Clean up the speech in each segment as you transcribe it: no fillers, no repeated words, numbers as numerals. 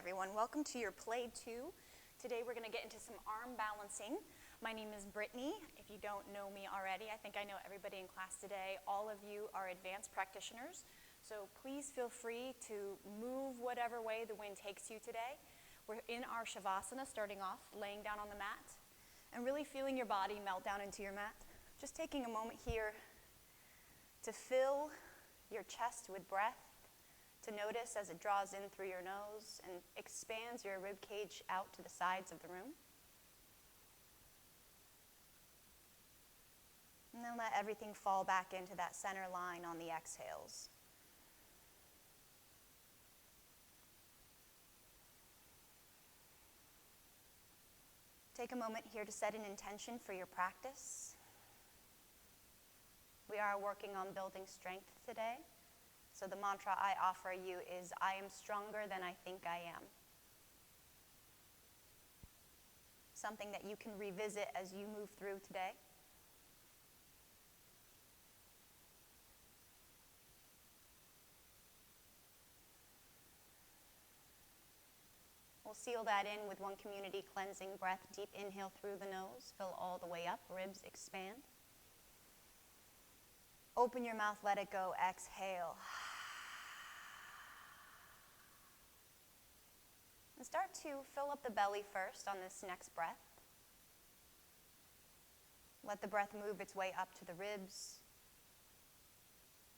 everyone. Welcome to your Play 2. Today we're going to get into some arm balancing. My name is Brittni. If you don't know me already, I think I know everybody in class today. All of you are advanced practitioners, so please feel free to move whatever way the wind takes you today. We're in our Shavasana, starting off, laying down on the mat, and really feeling your body melt down into your mat. Just taking a moment here to fill your chest with breath, to notice as it draws in through your nose and expands your rib cage out to the sides of the room. And then let everything fall back into that center line on the exhales. Take a moment here to set an intention for your practice. We are working on building strength today. So the mantra I offer you is, I am stronger than I think I am. Something that you can revisit as you move through today. We'll seal that in with one community cleansing breath. Deep inhale through the nose, fill all the way up, ribs expand. Open your mouth, let it go, exhale. And start to fill up the belly first on this next breath. Let the breath move its way up to the ribs.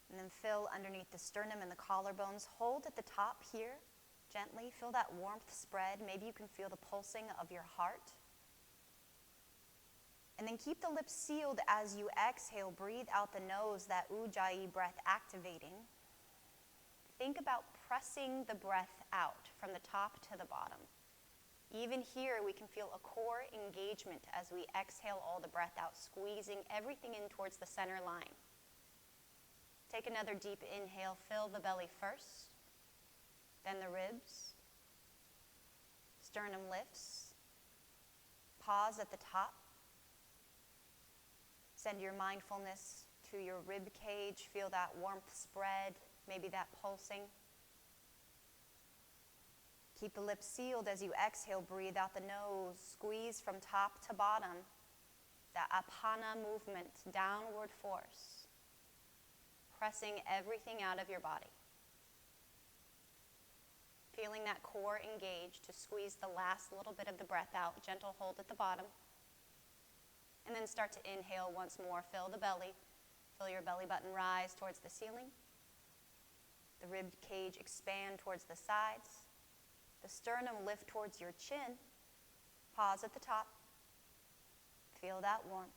And then fill underneath the sternum and the collarbones. Hold at the top here, gently. Feel that warmth spread. Maybe you can feel the pulsing of your heart. And then keep the lips sealed as you exhale. Breathe out the nose, that Ujjayi breath activating. Think about pressing the breath out from the top to the bottom. Even here, we can feel a core engagement as we exhale all the breath out, squeezing everything in towards the center line. Take another deep inhale. Fill the belly first, then the ribs. Sternum lifts. Pause at the top. Send your mindfulness to your rib cage. Feel that warmth spread, maybe that pulsing. Keep the lips sealed as you exhale. Breathe out the nose. Squeeze from top to bottom. That apana movement, downward force. Pressing everything out of your body. Feeling that core engaged to squeeze the last little bit of the breath out. Gentle hold at the bottom. And then start to inhale once more. Fill the belly. Feel your belly button rise towards the ceiling. The rib cage expand towards the sides. The sternum lift towards your chin. Pause at the top. Feel that warmth.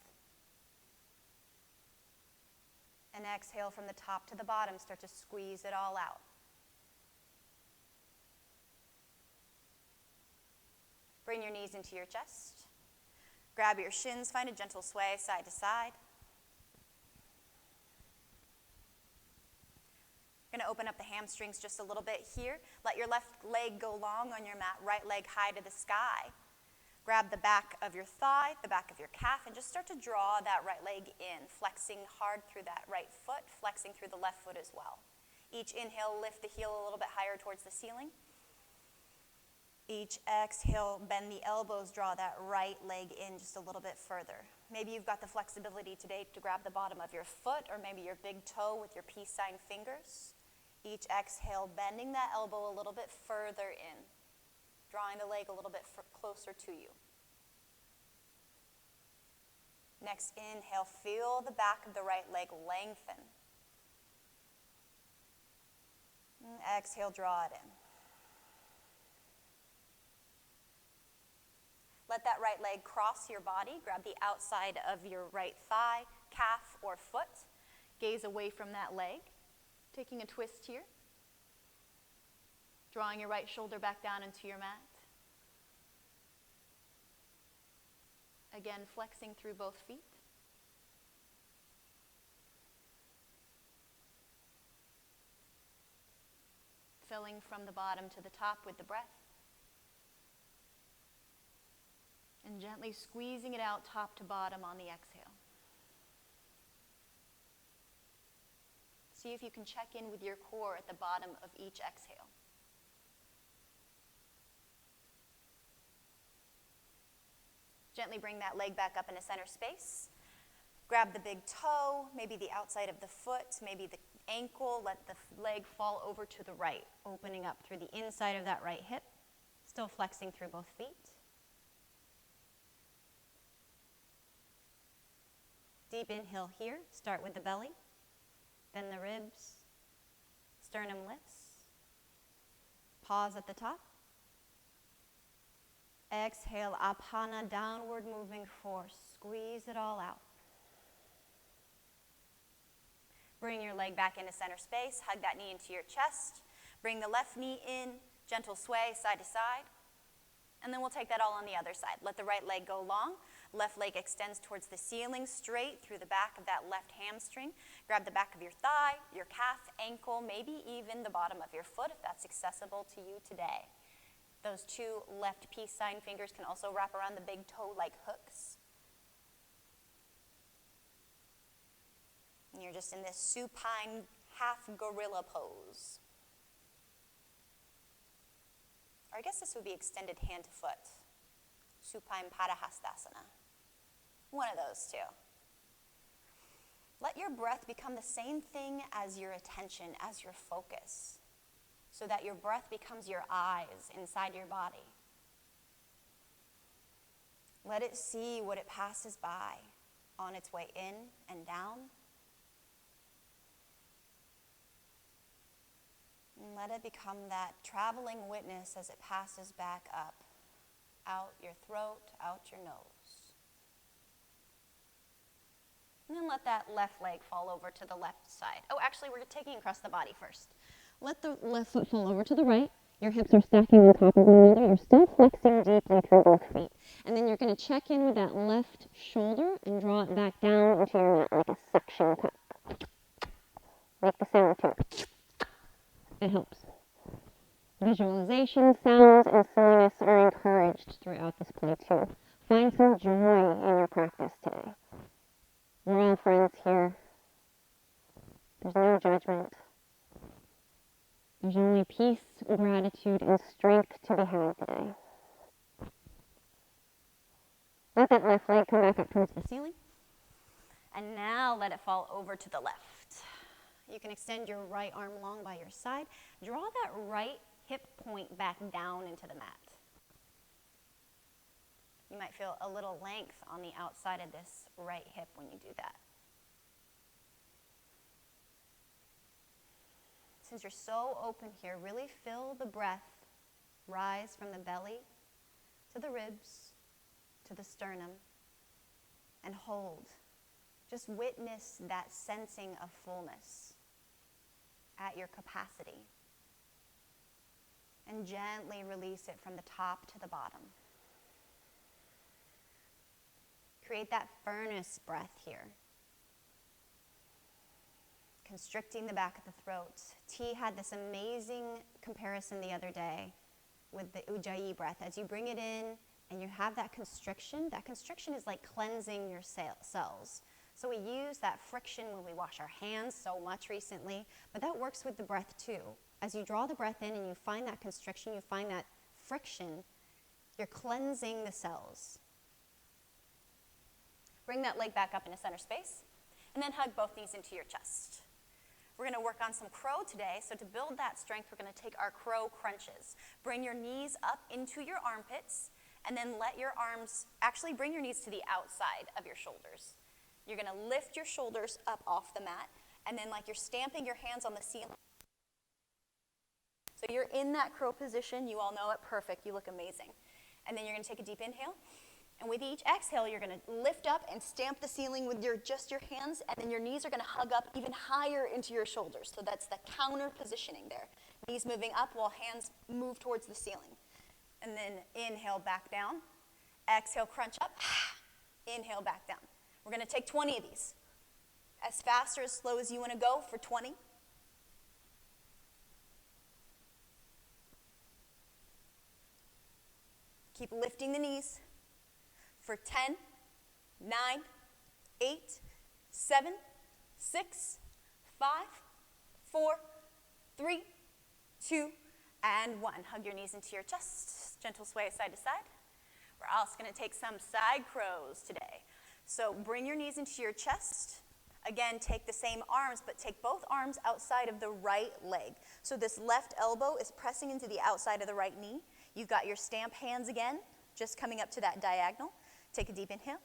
And exhale from the top to the bottom. Start to squeeze it all out. Bring your knees into your chest. Grab your shins, find a gentle sway side to side. You're going to open up the hamstrings just a little bit here. Let your left leg go long on your mat, right leg high to the sky. Grab the back of your thigh, the back of your calf, and just start to draw that right leg in, flexing hard through that right foot, flexing through the left foot as well. Each inhale, lift the heel a little bit higher towards the ceiling. Each exhale, bend the elbows, draw that right leg in just a little bit further. Maybe you've got the flexibility today to grab the bottom of your foot or maybe your big toe with your peace sign fingers. Each exhale, bending that elbow a little bit further in, drawing the leg a little bit closer to you. Next inhale, feel the back of the right leg lengthen. And exhale, draw it in. Let that right leg cross your body. Grab the outside of your right thigh, calf, or foot. Gaze away from that leg. Taking a twist here. Drawing your right shoulder back down into your mat. Again, flexing through both feet. Filling from the bottom to the top with the breath. And gently squeezing it out top to bottom on the exhale. See if you can check in with your core at the bottom of each exhale. Gently bring that leg back up into center space. Grab the big toe, maybe the outside of the foot, maybe the ankle. Let the leg fall over to the right, opening up through the inside of that right hip, still flexing through both feet. Deep inhale here. Start with the belly, then the ribs, sternum lifts. Pause at the top. Exhale, apana, downward moving force. Squeeze it all out. Bring your leg back into center space. Hug that knee into your chest. Bring the left knee in. Gentle sway side to side. And then we'll take that all on the other side. Let the right leg go long. Left leg extends towards the ceiling, straight through the back of that left hamstring. Grab the back of your thigh, your calf, ankle, maybe even the bottom of your foot if that's accessible to you today. Those two left peace sign fingers can also wrap around the big toe like hooks. And you're just in this supine half gorilla pose. Or I guess this would be extended hand to foot. Supine Padahastasana. One of those two. Let your breath become the same thing as your attention, as your focus, so that your breath becomes your eyes inside your body. Let it see what it passes by on its way in and down. And let it become that traveling witness as it passes back up, out your throat, out your nose. And then let that left leg fall over to the left side. Oh, actually, we're taking across the body first. Let the left foot fall over to the right. Your hips are stacking on top of one another. You're still flexing deeply through both feet. And then you're going to check in with that left shoulder and draw it back down into your mat like a suction cup. Make the sound too. It helps. Visualization, sounds, and slowness are encouraged throughout this play too. Find some joy in your practice today. We're all friends here. There's no judgment. There's only peace, gratitude, and strength to be had today. Let that left leg come back up towards the ceiling. And now let it fall over to the left. You can extend your right arm long by your side. Draw that right hip point back down into the mat. You might feel a little length on the outside of this right hip when you do that. Since you're so open here, really feel the breath rise from the belly to the ribs, to the sternum, and hold. Just witness that sensing of fullness at your capacity. And gently release it from the top to the bottom. Create that furnace breath here. Constricting the back of the throat. T had this amazing comparison the other day with the Ujjayi breath. As you bring it in and you have that constriction is like cleansing your cells. So we use that friction when we wash our hands so much recently, but that works with the breath too. As you draw the breath in and you find that constriction, you find that friction, you're cleansing the cells. Bring that leg back up into center space, and then hug both knees into your chest. We're going to work on some crow today, so to build that strength, we're going to take our crow crunches. Bring your knees up into your armpits, and then let your arms, actually bring your knees to the outside of your shoulders. You're going to lift your shoulders up off the mat, and then like you're stamping your hands on the ceiling. So you're in that crow position. You all know it perfect. You look amazing. And then you're going to take a deep inhale. And with each exhale, you're going to lift up and stamp the ceiling with just your hands, and then your knees are going to hug up even higher into your shoulders. So that's the counter positioning there. Knees moving up while hands move towards the ceiling. And then inhale, back down. Exhale, crunch up. Inhale, back down. We're going to take 20 of these. As fast or as slow as you want to go for 20. Keep lifting the knees. For 10, 9, 8, 7, 6, 5, 4, 3, 2, and 1. Hug your knees into your chest. Gentle sway side to side. We're also going to take some side crows today. So bring your knees into your chest. Again, take the same arms, but take both arms outside of the right leg. So this left elbow is pressing into the outside of the right knee. You've got your stamp hands again, just coming up to that diagonal. Take a deep inhale.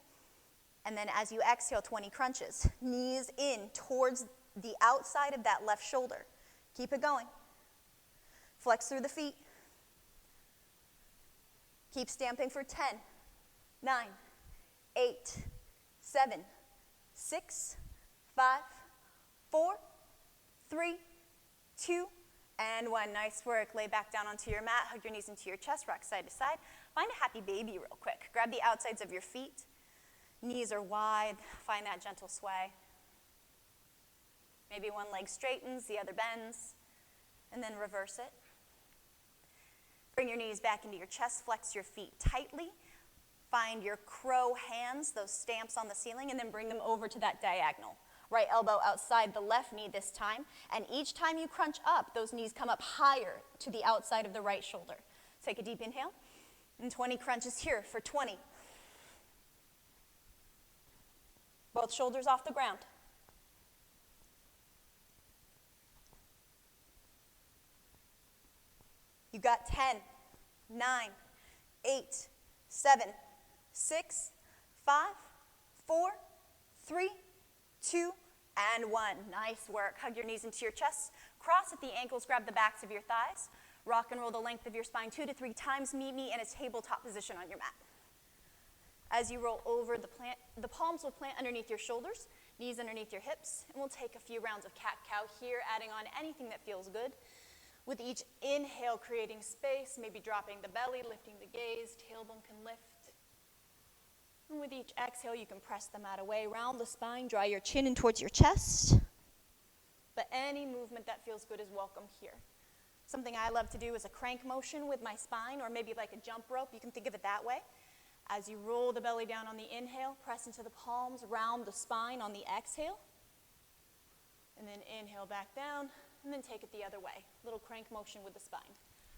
And then as you exhale, 20 crunches. Knees in towards the outside of that left shoulder. Keep it going. Flex through the feet. Keep stamping for 10, 9, 8, 7, 6, 5, 4, 3, 2, and 1. Nice work. Lay back down onto your mat. Hug your knees into your chest. Rock side to side. Find a happy baby real quick. Grab the outsides of your feet. Knees are wide. Find that gentle sway. Maybe one leg straightens, the other bends, and then reverse it. Bring your knees back into your chest. Flex your feet tightly. Find your crow hands, those stamps on the ceiling, and then bring them over to that diagonal. Right elbow outside the left knee this time. And each time you crunch up, those knees come up higher to the outside of the right shoulder. Take a deep inhale. And 20 crunches here for 20. Both shoulders off the ground. You got 10, 9, 8, 7, 6, 5, 4, 3, 2, and 1. Nice work. Hug your knees into your chest. Cross at the ankles. Grab the backs of your thighs. Rock and roll the length of your spine 2 to 3 times. Meet me in a tabletop position on your mat. As you roll over, the palms will plant underneath your shoulders, knees underneath your hips, and we'll take a few rounds of cat-cow here, adding on anything that feels good. With each inhale, creating space, maybe dropping the belly, lifting the gaze, tailbone can lift. And with each exhale, you can press the mat away, round the spine, draw your chin in towards your chest. But any movement that feels good is welcome here. Something I love to do is a crank motion with my spine, or maybe like a jump rope. You can think of it that way. As you roll the belly down on the inhale, press into the palms, round the spine on the exhale. And then inhale back down, and then take it the other way. Little crank motion with the spine.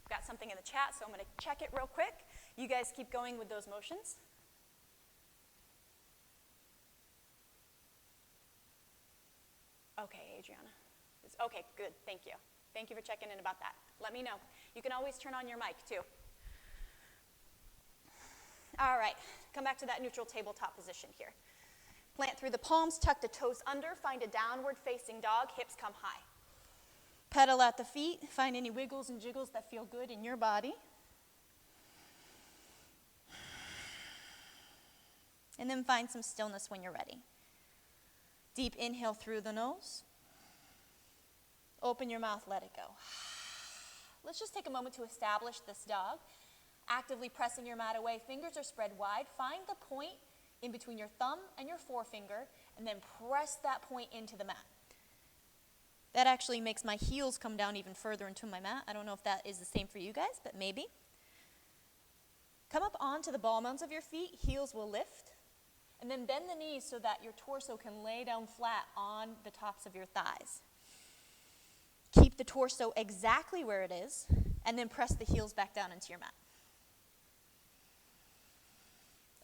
I've got something in the chat, so I'm going to check it real quick. You guys keep going with those motions. Okay, Adriana. Okay, good. Thank you. Thank you for checking in about that. Let me know. You can always turn on your mic, too. All right, come back to that neutral tabletop position here. Plant through the palms, tuck the toes under, find a downward facing dog, hips come high. Pedal at the feet, find any wiggles and jiggles that feel good in your body. And then find some stillness when you're ready. Deep inhale through the nose. Open your mouth, let it go. Let's just take a moment to establish this dog. Actively pressing your mat away, fingers are spread wide. Find the point in between your thumb and your forefinger, and then press that point into the mat. That actually makes my heels come down even further into my mat. I don't know if that is the same for you guys, but maybe. Come up onto the ball mounds of your feet, heels will lift, and then bend the knees so that your torso can lay down flat on the tops of your thighs. Keep the torso exactly where it is, and then press the heels back down into your mat.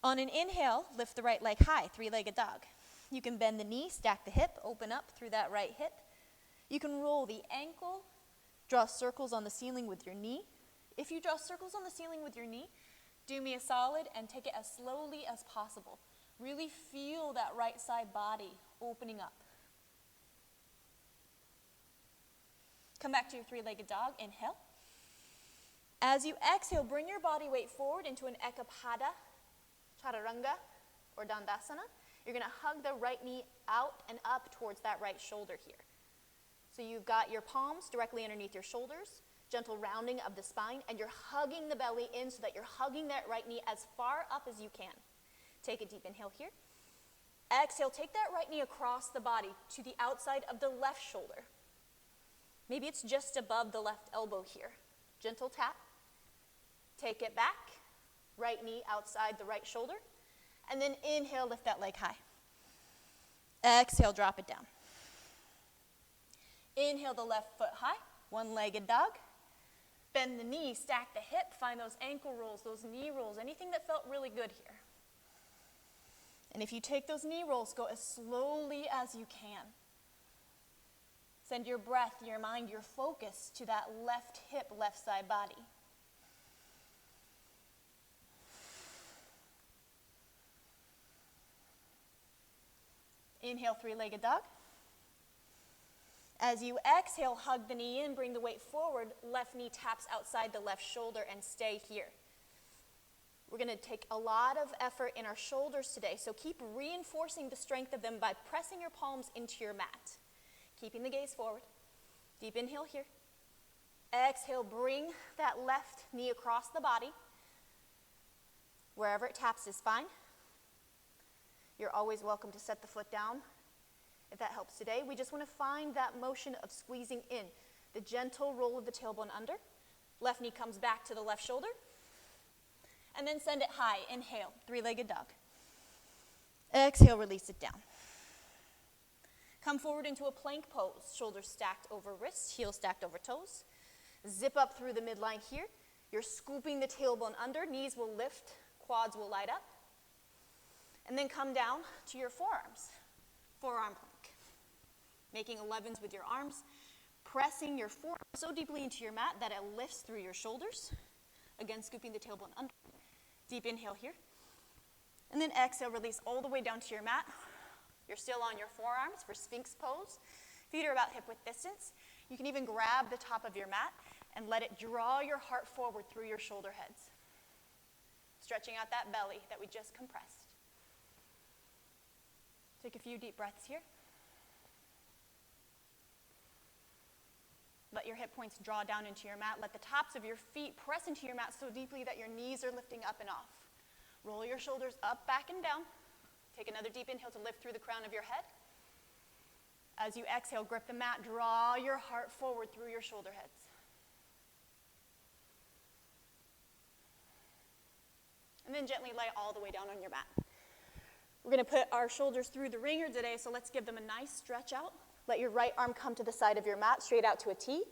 On an inhale, lift the right leg high, three-legged dog. You can bend the knee, stack the hip, open up through that right hip. You can roll the ankle, draw circles on the ceiling with your knee. If you draw circles on the ceiling with your knee, do me a solid and take it as slowly as possible. Really feel that right side body opening up. Come back to your three-legged dog, inhale. As you exhale, bring your body weight forward into an Ekapada, Chaturanga, or Dandasana. You're going to hug the right knee out and up towards that right shoulder here. So you've got your palms directly underneath your shoulders, gentle rounding of the spine, and you're hugging the belly in so that you're hugging that right knee as far up as you can. Take a deep inhale here. Exhale, take that right knee across the body to the outside of the left shoulder. Maybe it's just above the left elbow here. Gentle tap. Take it back. Right knee outside the right shoulder. And then inhale, lift that leg high. Exhale, drop it down. Inhale the left foot high, one-legged dog. Bend the knee, stack the hip, find those ankle rolls, those knee rolls, anything that felt really good here. And if you take those knee rolls, go as slowly as you can. Send your breath, your mind, your focus to that left hip, left side body. Inhale, three-legged dog. As you exhale, hug the knee in, bring the weight forward, left knee taps outside the left shoulder and stay here. We're going to take a lot of effort in our shoulders today, so keep reinforcing the strength of them by pressing your palms into your mat. Keeping the gaze forward. Deep inhale here. Exhale, bring that left knee across the body. Wherever it taps is fine. You're always welcome to set the foot down if that helps today. We just want to find that motion of squeezing in, the gentle roll of the tailbone under. Left knee comes back to the left shoulder. And then send it high. Inhale, three-legged dog. Exhale, release it down. Come forward into a plank pose. Shoulders stacked over wrists, heels stacked over toes. Zip up through the midline here. You're scooping the tailbone under. Knees will lift, quads will light up. And then come down to your forearms. Forearm plank. Making 11s with your arms. Pressing your forearm so deeply into your mat that it lifts through your shoulders. Again, scooping the tailbone under. Deep inhale here. And then exhale, release all the way down to your mat. You're still on your forearms for Sphinx pose. Feet are about hip-width distance. You can even grab the top of your mat and let it draw your heart forward through your shoulder heads. Stretching out that belly that we just compressed. Take a few deep breaths here. Let your hip points draw down into your mat. Let the tops of your feet press into your mat so deeply that your knees are lifting up and off. Roll your shoulders up, back, and down. Take another deep inhale to lift through the crown of your head. As you exhale, grip the mat. Draw your heart forward through your shoulder heads. And then gently lay all the way down on your mat. We're going to put our shoulders through the ringer today, so let's give them a nice stretch out. Let your right arm come to the side of your mat, straight out to a T.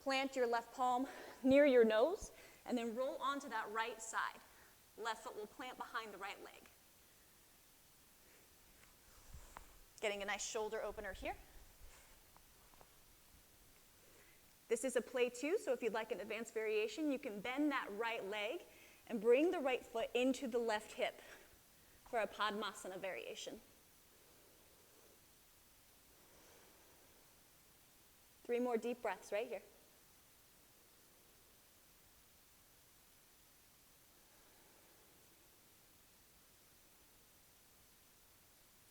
Plant your left palm near your nose, and then roll onto that right side. Left foot will plant behind the right leg. Getting a nice shoulder opener here. This is a play two, so if you'd like an advanced variation, you can bend that right leg and bring the right foot into the left hip for a Padmasana variation. 3 more deep breaths right here.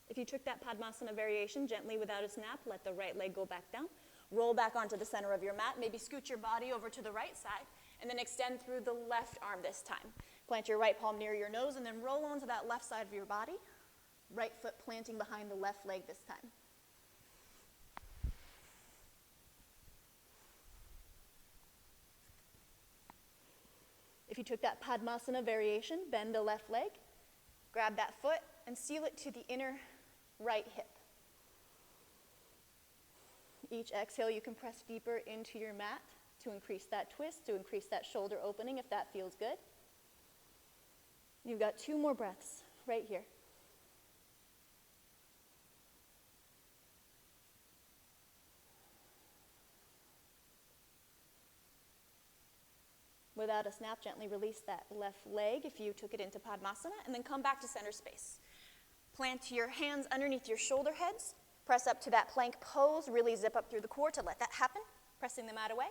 If you took that Padmasana variation gently without a snap, let the right leg go back down. Roll back onto the center of your mat. Maybe scoot your body over to the right side, and then extend through the left arm this time. Plant your right palm near your nose, and then roll onto that left side of your body. Right foot planting behind the left leg this time. If you took that Padmasana variation, bend the left leg, grab that foot, and seal it to the inner right hip. Each exhale, you can press deeper into your mat to increase that twist, to increase that shoulder opening if that feels good. You've got 2 more breaths right here. Without a snap, gently release that left leg if you took it into Padmasana, and then come back to center space. Plant your hands underneath your shoulder heads. Press up to that plank pose. Really zip up through the core to let that happen, pressing the mat away.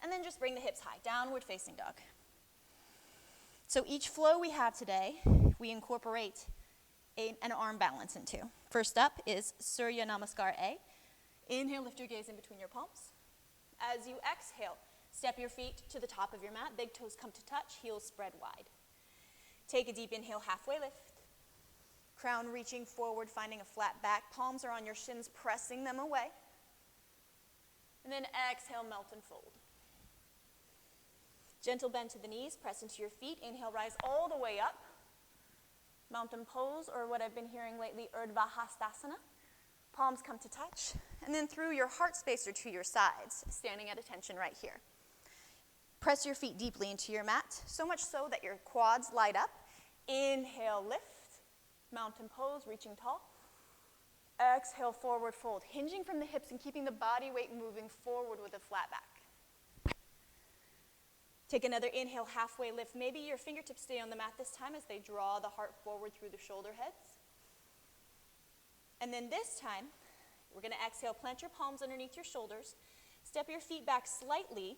And then just bring the hips high, downward facing dog. So each flow we have today, we incorporate an arm balance into. First up is Surya Namaskar A. Inhale, lift your gaze in between your palms. As you exhale, step your feet to the top of your mat. Big toes come to touch, heels spread wide. Take a deep inhale, halfway lift. Crown reaching forward, finding a flat back. Palms are on your shins, pressing them away. And then exhale, melt and fold. Gentle bend to the knees, press into your feet. Inhale, rise all the way up. Mountain pose, or what I've been hearing lately, Urdhva Hastasana. Palms come to touch. And then through your heart spacer to your sides, standing at attention right here. Press your feet deeply into your mat, so much so that your quads light up. Inhale, lift, mountain pose, reaching tall. Exhale, forward fold, hinging from the hips and keeping the body weight moving forward with a flat back. Take another inhale, halfway lift. Maybe your fingertips stay on the mat this time as they draw the heart forward through the shoulder heads. And then this time, we're going to exhale, plant your palms underneath your shoulders, step your feet back slightly,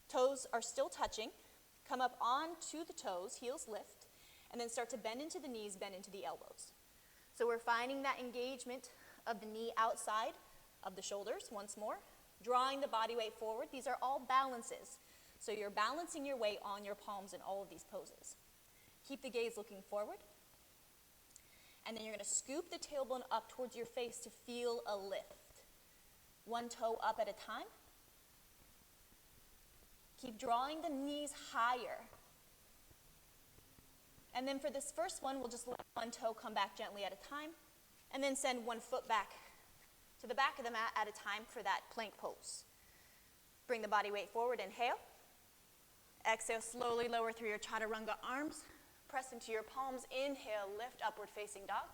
toes are still touching, come up onto the toes, heels lift, and then start to bend into the knees, bend into the elbows. So we're finding that engagement of the knee outside of the shoulders once more, drawing the body weight forward. These are all balances. So you're balancing your weight on your palms in all of these poses. Keep the gaze looking forward. And then you're going to scoop the tailbone up towards your face to feel a lift. One toe up at a time. Keep drawing the knees higher. And then for this first one, we'll just let one toe come back gently at a time, and then send one foot back to the back of the mat at a time for that plank pose. Bring the body weight forward, inhale. Exhale, slowly lower through your chaturanga arms. Press into your palms, inhale, lift, upward facing dog.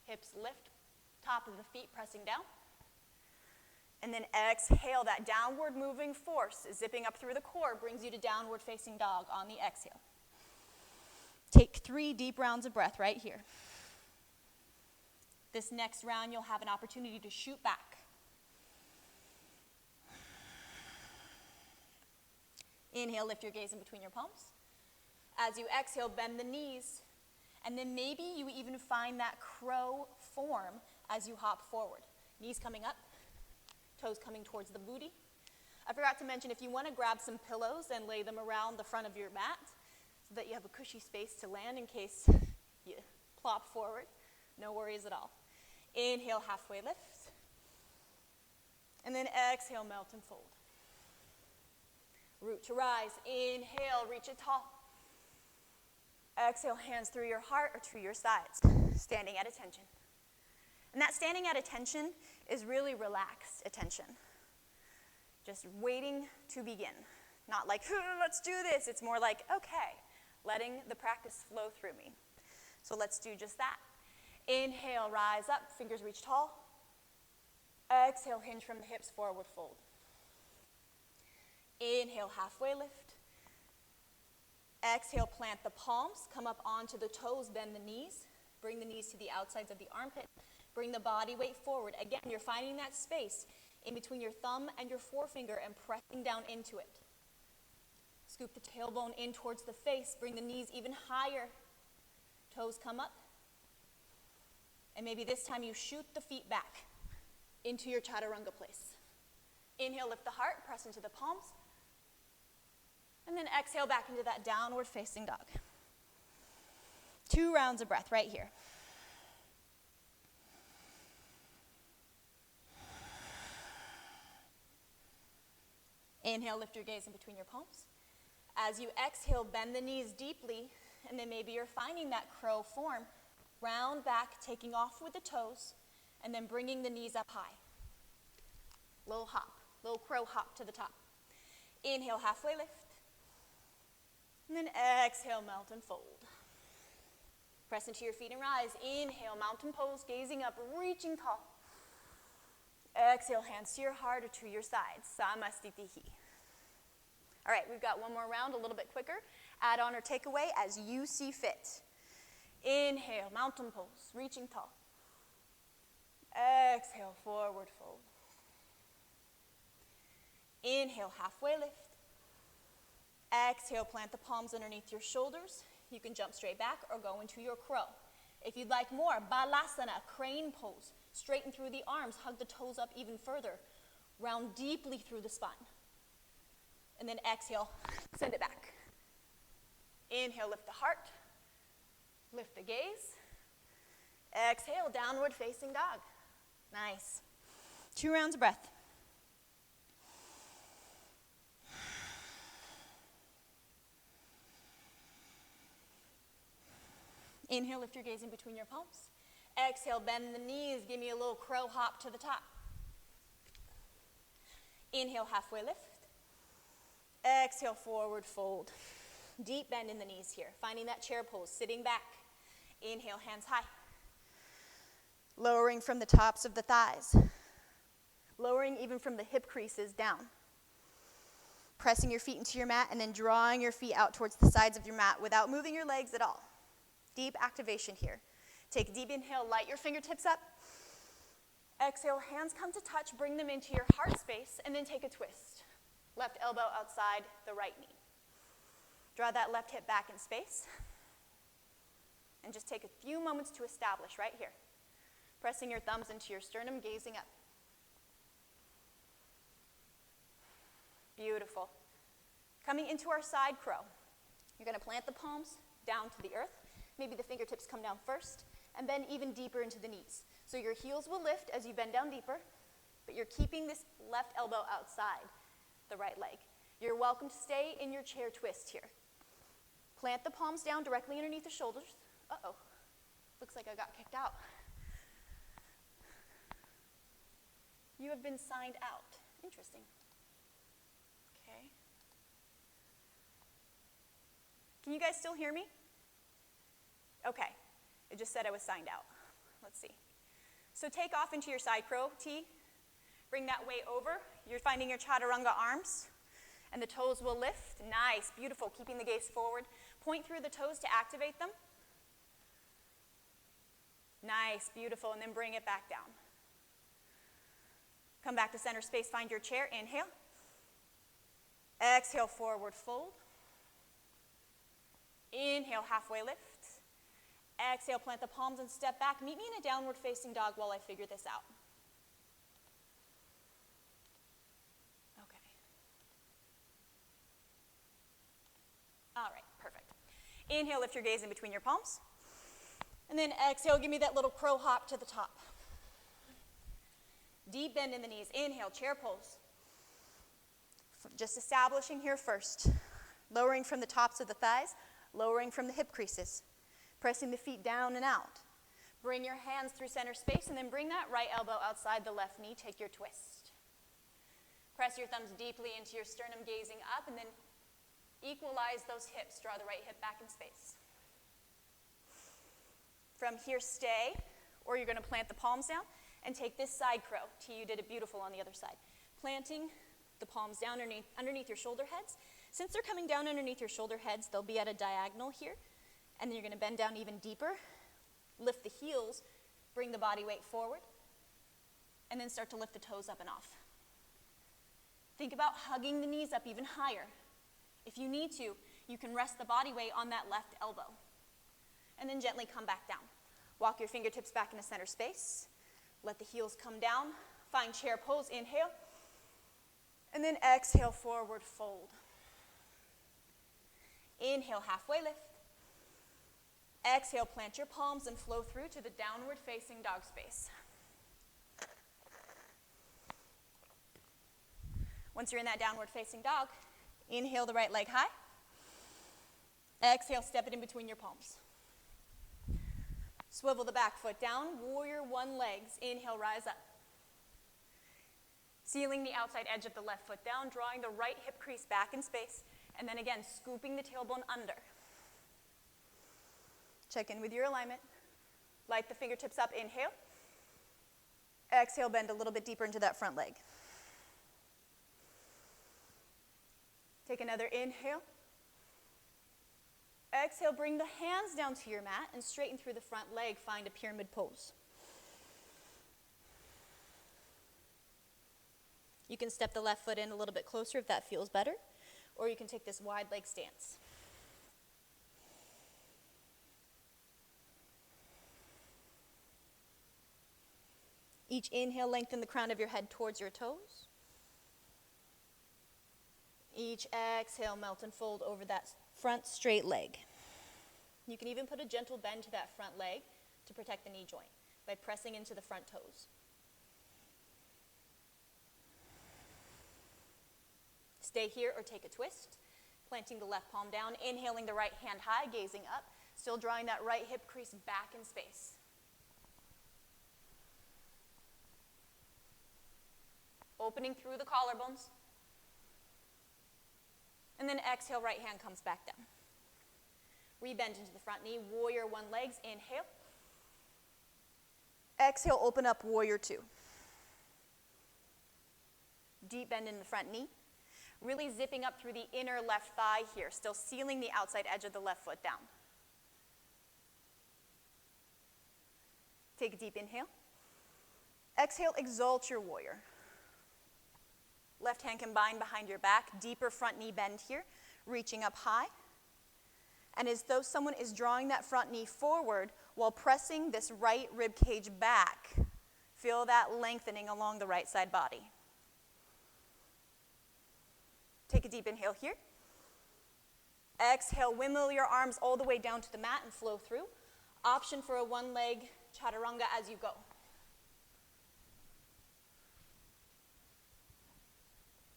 Hips lift, top of the feet pressing down. And then exhale, that downward moving force, zipping up through the core, brings you to downward facing dog on the exhale. Take 3 deep rounds of breath right here. This next round, you'll have an opportunity to shoot back. Inhale, lift your gaze in between your palms. As you exhale, bend the knees. And then maybe you even find that crow form as you hop forward. Knees coming up, toes coming towards the booty. I forgot to mention, if you want to grab some pillows and lay them around the front of your mat, so that you have a cushy space to land in case you plop forward. No worries at all. Inhale, halfway lift. And then exhale, melt and fold. Root to rise. Inhale, reach it tall. Exhale, hands through your heart or through your sides. Standing at attention. And that standing at attention is really relaxed attention. Just waiting to begin. Not like, let's do this. It's more like, okay. Letting the practice flow through me. So let's do just that. Inhale, rise up, fingers reach tall. Exhale, hinge from the hips, forward fold. Inhale, halfway lift. Exhale, plant the palms, come up onto the toes, bend the knees. Bring the knees to the outsides of the armpit. Bring the body weight forward. Again, you're finding that space in between your thumb and your forefinger and pressing down into it. Scoop the tailbone in towards the face. Bring the knees even higher. Toes come up. And maybe this time you shoot the feet back into your chaturanga place. Inhale, lift the heart, press into the palms. And then exhale back into that downward facing dog. 2 rounds of breath right here. Inhale, lift your gaze in between your palms. As you exhale, bend the knees deeply, and then maybe you're finding that crow form. Round back, taking off with the toes, and then bringing the knees up high. Little hop, little crow hop to the top. Inhale, halfway lift. And then exhale, melt and fold. Press into your feet and rise. Inhale, mountain pose, gazing up, reaching tall. Exhale, hands to your heart or to your sides. Samastitihi. All right, we've got one more round, a little bit quicker. Add on or take away as you see fit. Inhale, mountain pose, reaching tall. Exhale, forward fold. Inhale, halfway lift. Exhale, plant the palms underneath your shoulders. You can jump straight back or go into your crow. If you'd like more, balasana, crane pose. Straighten through the arms, hug the toes up even further. Round deeply through the spine. And then exhale, send it back. Inhale, lift the heart. Lift the gaze. Exhale, downward facing dog. Nice. 2 rounds of breath. Inhale, lift your gaze in between your palms. Exhale, bend the knees. Give me a little crow hop to the top. Inhale, halfway lift. Exhale, forward fold. Deep bend in the knees here. Finding that chair pose, sitting back. Inhale, hands high. Lowering from the tops of the thighs. Lowering even from the hip creases down. Pressing your feet into your mat and then drawing your feet out towards the sides of your mat without moving your legs at all. Deep activation here. Take a deep inhale, light your fingertips up. Exhale, hands come to touch, bring them into your heart space, and then take a twist. Left elbow outside the right knee. Draw that left hip back in space. And just take a few moments to establish right here. Pressing your thumbs into your sternum, gazing up. Beautiful. Coming into our side crow. You're going to plant the palms down to the earth. Maybe the fingertips come down first, and bend even deeper into the knees. So your heels will lift as you bend down deeper, but you're keeping this left elbow outside the right leg. You're welcome to stay in your chair twist here. Plant the palms down directly underneath the shoulders. Uh-oh, looks like I got kicked out. You have been signed out. Interesting. Okay. Can you guys still hear me? Okay, it just said I was signed out. Let's see. So take off into your side crow, T. Bring that weight over. You're finding your chaturanga arms, and the toes will lift. Nice, beautiful, keeping the gaze forward. Point through the toes to activate them. Nice, beautiful, and then bring it back down. Come back to center space, find your chair, inhale. Exhale, forward fold. Inhale, halfway lift. Exhale, plant the palms and step back. Meet me in a downward facing dog while I figure this out. Okay. All right, perfect. Inhale, lift your gaze in between your palms. And then exhale, give me that little crow hop to the top. Deep bend in the knees. Inhale, chair pose. Just establishing here first. Lowering from the tops of the thighs, lowering from the hip creases. Pressing the feet down and out. Bring your hands through center space and then bring that right elbow outside the left knee. Take your twist. Press your thumbs deeply into your sternum, gazing up, and then equalize those hips. Draw the right hip back in space. From here, stay, or you're going to plant the palms down and take this side crow. T, you did it beautiful on the other side. Planting the palms down underneath your shoulder heads. Since they're coming down underneath your shoulder heads, they'll be at a diagonal here. And then you're going to bend down even deeper. Lift the heels, bring the body weight forward, and then start to lift the toes up and off. Think about hugging the knees up even higher. If you need to, you can rest the body weight on that left elbow. And then gently come back down. Walk your fingertips back into center space. Let the heels come down. Find chair pose, inhale. And then exhale, forward fold. Inhale, halfway lift. Exhale, plant your palms and flow through to the downward facing dog space. Once you're in that downward facing dog, inhale the right leg high. Exhale, step it in between your palms. Swivel the back foot down, warrior one legs. Inhale, rise up. Sealing the outside edge of the left foot down, drawing the right hip crease back in space, and then again, scooping the tailbone under. Check in with your alignment. Light the fingertips up, inhale. Exhale, bend a little bit deeper into that front leg. Take another inhale. Exhale, bring the hands down to your mat and straighten through the front leg. Find a pyramid pose. You can step the left foot in a little bit closer if that feels better, or you can take this wide leg stance. Each inhale, lengthen the crown of your head towards your toes. Each exhale, melt and fold over that front straight leg. You can even put a gentle bend to that front leg to protect the knee joint by pressing into the front toes. Stay here or take a twist, planting the left palm down, inhaling the right hand high, gazing up, still drawing that right hip crease back in space. Opening through the collarbones. And And then exhale, right hand comes back down. Rebend into the front knee, warrior one legs, inhale. Exhale, open up, warrior two. Deep bend in the front knee. Really zipping up through the inner left thigh here, still sealing the outside edge of the left foot down. Take a deep inhale. Exhale, exalt your warrior. Left hand combined behind your back, deeper front knee bend here, reaching up high. And as though someone is drawing that front knee forward while pressing this right rib cage back. Feel that lengthening along the right side body. Take a deep inhale here. Exhale, windmill your arms all the way down to the mat and flow through. Option for a one-leg chaturanga as you go.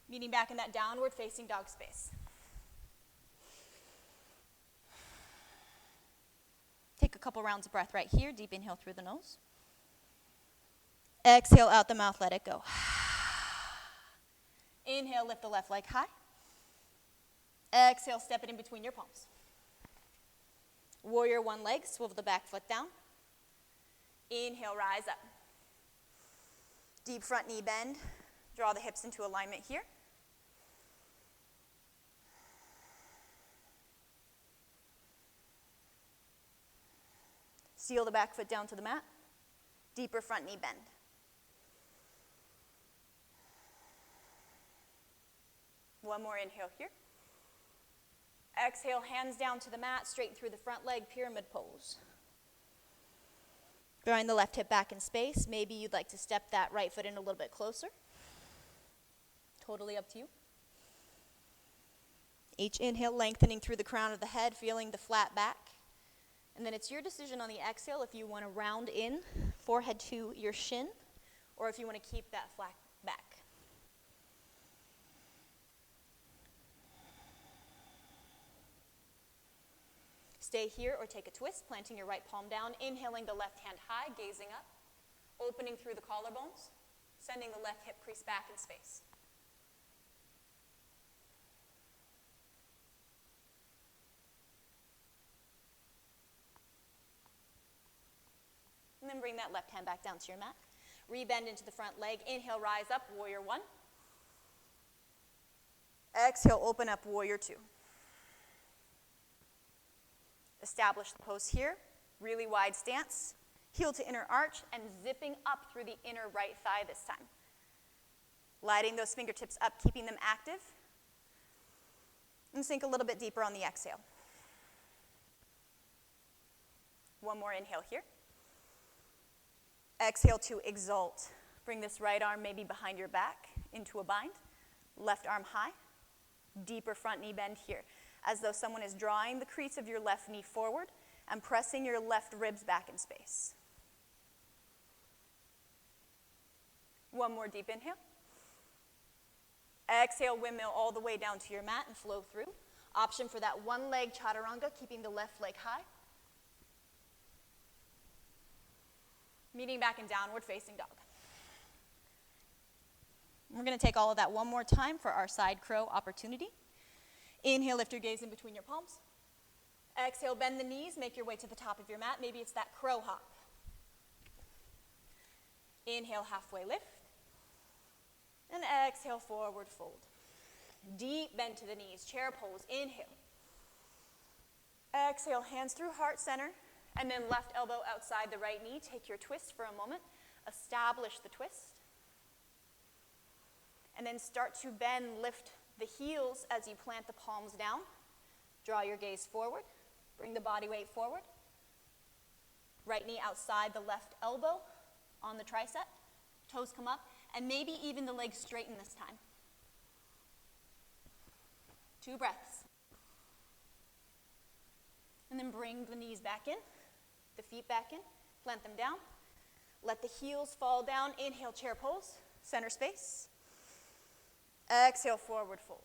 Meeting back in that downward facing dog space. Take a couple rounds of breath right here. Deep inhale through the nose. Exhale out the mouth, let it go. Inhale, lift the left leg high. Exhale, step it in between your palms. Warrior one leg, swivel the back foot down. Inhale, rise up. Deep front knee bend. Draw the hips into alignment here. Seal the back foot down to the mat. Deeper front knee bend. One more inhale here. Exhale, hands down to the mat, straighten through the front leg, pyramid pose. Drawing the left hip back in space. Maybe you'd like to step that right foot in a little bit closer. Totally up to you. Each inhale, lengthening through the crown of the head, feeling the flat back. And then it's your decision on the exhale if you want to round in, forehead to your shin, or if you want to keep that flat back. Stay here or take a twist, planting your right palm down, inhaling the left hand high, gazing up, opening through the collarbones, sending the left hip crease back in space. And then bring that left hand back down to your mat. Rebend into the front leg. Inhale, rise up, warrior one. Exhale, open up, warrior two. Establish the pose here. Really wide stance. Heel to inner arch and zipping up through the inner right thigh this time. Lighting those fingertips up, keeping them active. And sink a little bit deeper on the exhale. One more inhale here. Exhale to exalt. Bring this right arm maybe behind your back into a bind. Left arm high. Deeper front knee bend here. As though someone is drawing the crease of your left knee forward and pressing your left ribs back in space. One more deep inhale. Exhale, windmill all the way down to your mat and flow through. Option for that one leg chaturanga, keeping the left leg high. Meeting back in downward facing dog. We're going to take all of that one more time for our side crow opportunity. Inhale, lift your gaze in between your palms. Exhale, bend the knees, make your way to the top of your mat. Maybe it's that crow hop. Inhale, halfway lift. And exhale, forward fold. Deep bend to the knees, chair pose. Inhale. Exhale, hands through heart center. And then left elbow outside the right knee. Take your twist for a moment. Establish the twist. And then start to bend, lift the heels as you plant the palms down. Draw your gaze forward. Bring the body weight forward. Right knee outside the left elbow on the tricep. Toes come up. And maybe even the legs straighten this time. 2 breaths. And then bring the knees back in. The feet back in. Plant them down. Let the heels fall down. Inhale, chair pose. Center space. Exhale, forward fold.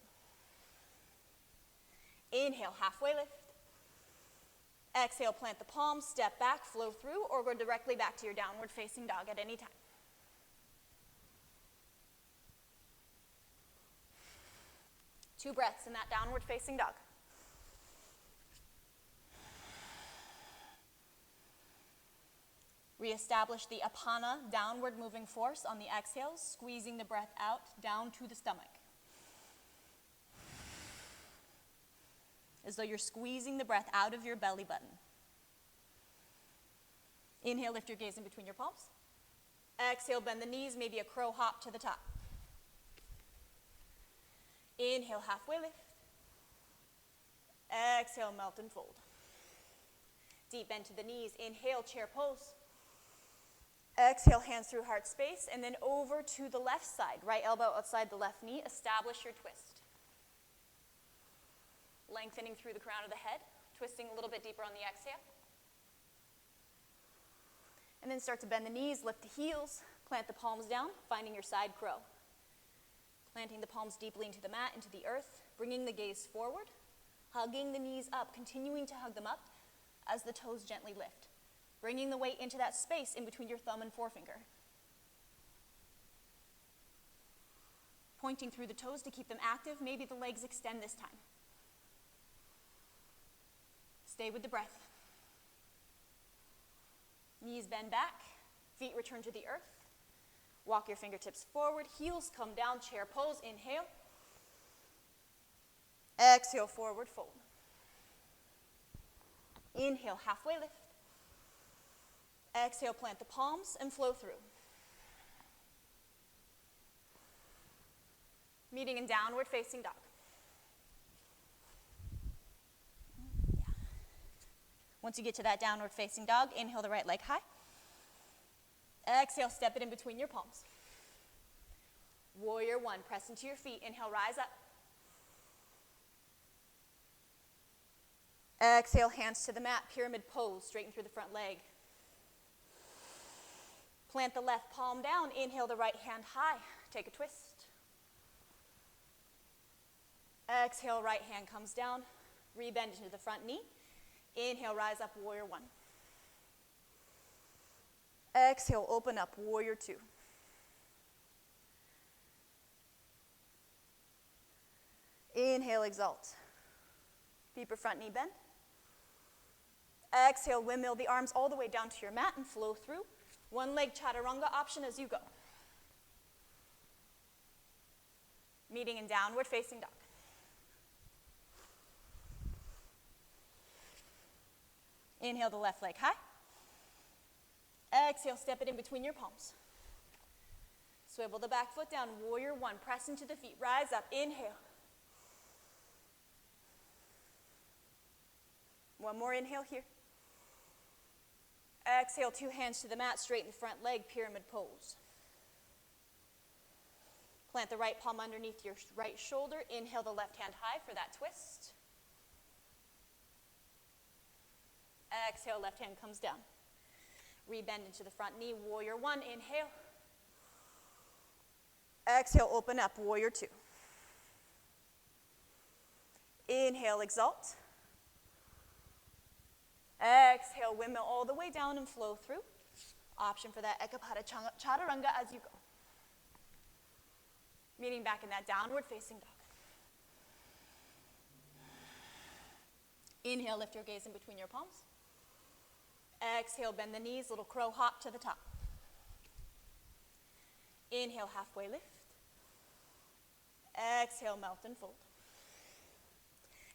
Inhale, halfway lift. Exhale, plant the palms, step back, flow through, or go directly back to your downward facing dog at any time. 2 breaths in that downward facing dog. Reestablish the apana, downward moving force on the exhales, squeezing the breath out down to the stomach. As though you're squeezing the breath out of your belly button. Inhale, lift your gaze in between your palms. Exhale, bend the knees, maybe a crow hop to the top. Inhale, halfway lift. Exhale, melt and fold. Deep bend to the knees. Inhale, chair pose. Exhale, hands through heart space, and then over to the left side. Right elbow outside the left knee. Establish your twist. Lengthening through the crown of the head. Twisting a little bit deeper on the exhale. And then start to bend the knees, lift the heels, plant the palms down, finding your side crow. Planting the palms deeply into the mat, into the earth, bringing the gaze forward, hugging the knees up, continuing to hug them up as the toes gently lift. Bringing the weight into that space in between your thumb and forefinger. Pointing through the toes to keep them active, maybe the legs extend this time. Stay with the breath. Knees bend back, feet return to the earth. Walk your fingertips forward, heels come down, chair pose, inhale. Exhale, forward fold. Inhale, halfway lift. Exhale, plant the palms and flow through. Meeting in downward facing dog. Once you get to that downward facing dog, inhale the right leg high. Exhale, step it in between your palms. Warrior 1, press into your feet. Inhale, rise up. Exhale, hands to the mat, pyramid pose, straighten through the front leg. Plant the left palm down, inhale the right hand high, take a twist. Exhale, right hand comes down, rebend into the front knee. Inhale, rise up, warrior 1. Exhale, open up, warrior 2. Inhale, exalt. Deeper front knee bend. Exhale, windmill the arms all the way down to your mat and flow through. One leg chaturanga option as you go. Meeting in downward facing dog. Inhale the left leg high. Exhale, step it in between your palms. Swivel the back foot down, warrior 1. Press into the feet, rise up, inhale. One more inhale here. Exhale, 2 hands to the mat, straighten the front leg, pyramid pose. Plant the right palm underneath your right shoulder. Inhale the left hand high for that twist. Exhale, left hand comes down. Rebend into the front knee, warrior 1, inhale. Exhale, open up, warrior 2. Inhale, exalt. Exhale, windmill all the way down and flow through. Option for that Ekapada Chaturanga as you go. Meeting back in that downward facing dog. Inhale, lift your gaze in between your palms. Exhale, bend the knees, little crow hop to the top. Inhale, halfway lift. Exhale, melt and fold.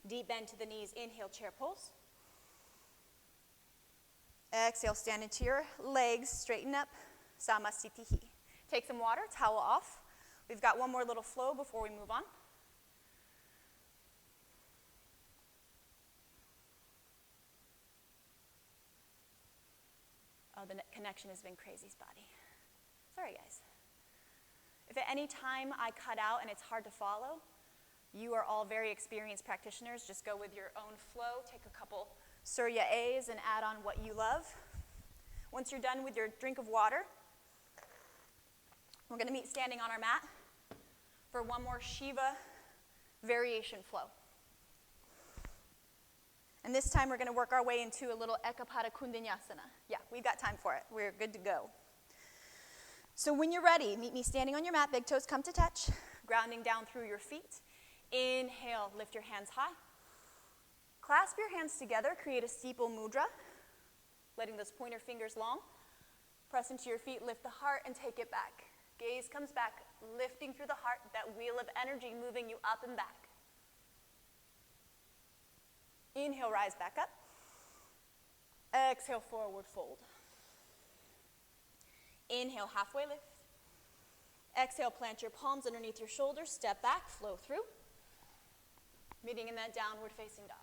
Deep bend to the knees, inhale, chair pose. Exhale, stand into your legs, straighten up, Samasthiti. Take some water, towel off. We've got one more little flow before we move on. Oh, the connection has been crazy spotty. Sorry, guys. If at any time I cut out and it's hard to follow, you are all very experienced practitioners. Just go with your own flow. Take a couple Surya A's and add on what you love. Once you're done with your drink of water, we're going to meet standing on our mat for one more Shiva variation flow. And this time we're going to work our way into a little Ekapada Kundanyasana. Yeah, we've got time for it. We're good to go. So when you're ready, meet me standing on your mat, big toes come to touch, grounding down through your feet. Inhale, lift your hands high. Clasp your hands together, create a steeple mudra, letting those pointer fingers long. Press into your feet, lift the heart, and take it back. Gaze comes back, lifting through the heart, that wheel of energy moving you up and back. Inhale, rise back up. Exhale, forward fold. Inhale, halfway lift. Exhale, plant your palms underneath your shoulders, step back, flow through. Meeting in that downward facing dog.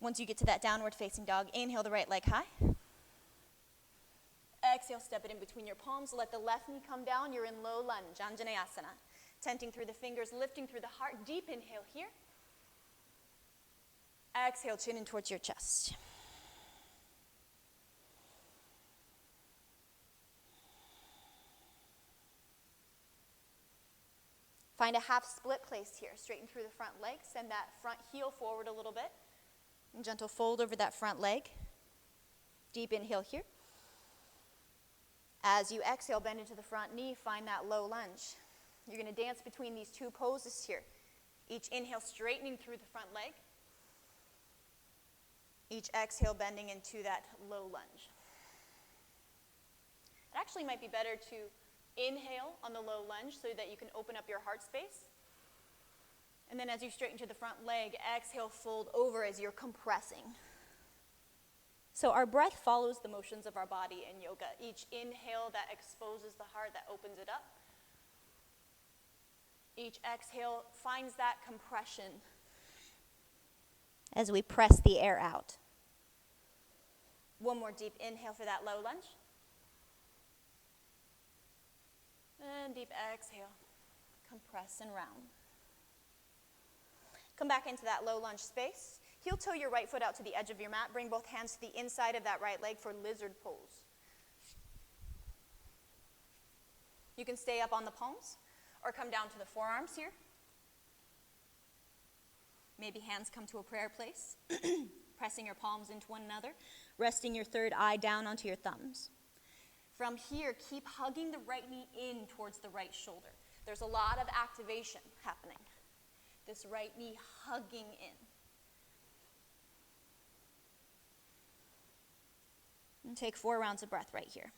Once you get to that downward facing dog, inhale the right leg high. Exhale, step it in between your palms. Let the left knee come down. You're in low lunge, Anjaneyasana. Tenting through the fingers, lifting through the heart. Deep inhale here. Exhale, chin in towards your chest. Find a half split place here. Straighten through the front leg. Send that front heel forward a little bit. And gentle fold over that front leg. Deep inhale here. As you exhale, bend into the front knee, find that low lunge. You're going to dance between these two poses here. Each inhale, straightening through the front leg. Each exhale, bending into that low lunge. It actually might be better to inhale on the low lunge so that you can open up your heart space. And then as you straighten to the front leg, exhale, fold over as you're compressing. So our breath follows the motions of our body in yoga. Each inhale that exposes the heart, that opens it up. Each exhale finds that compression as we press the air out. One more deep inhale for that low lunge. And deep exhale. Compress and round. Come back into that low lunge space. Heel toe your right foot out to the edge of your mat. Bring both hands to the inside of that right leg for lizard pose. You can stay up on the palms or come down to the forearms here. Maybe hands come to a prayer place, pressing your palms into one another, resting your third eye down onto your thumbs. From here, keep hugging the right knee in towards the right shoulder. There's a lot of activation happening. This right knee hugging in. And take 4 rounds of breath right here.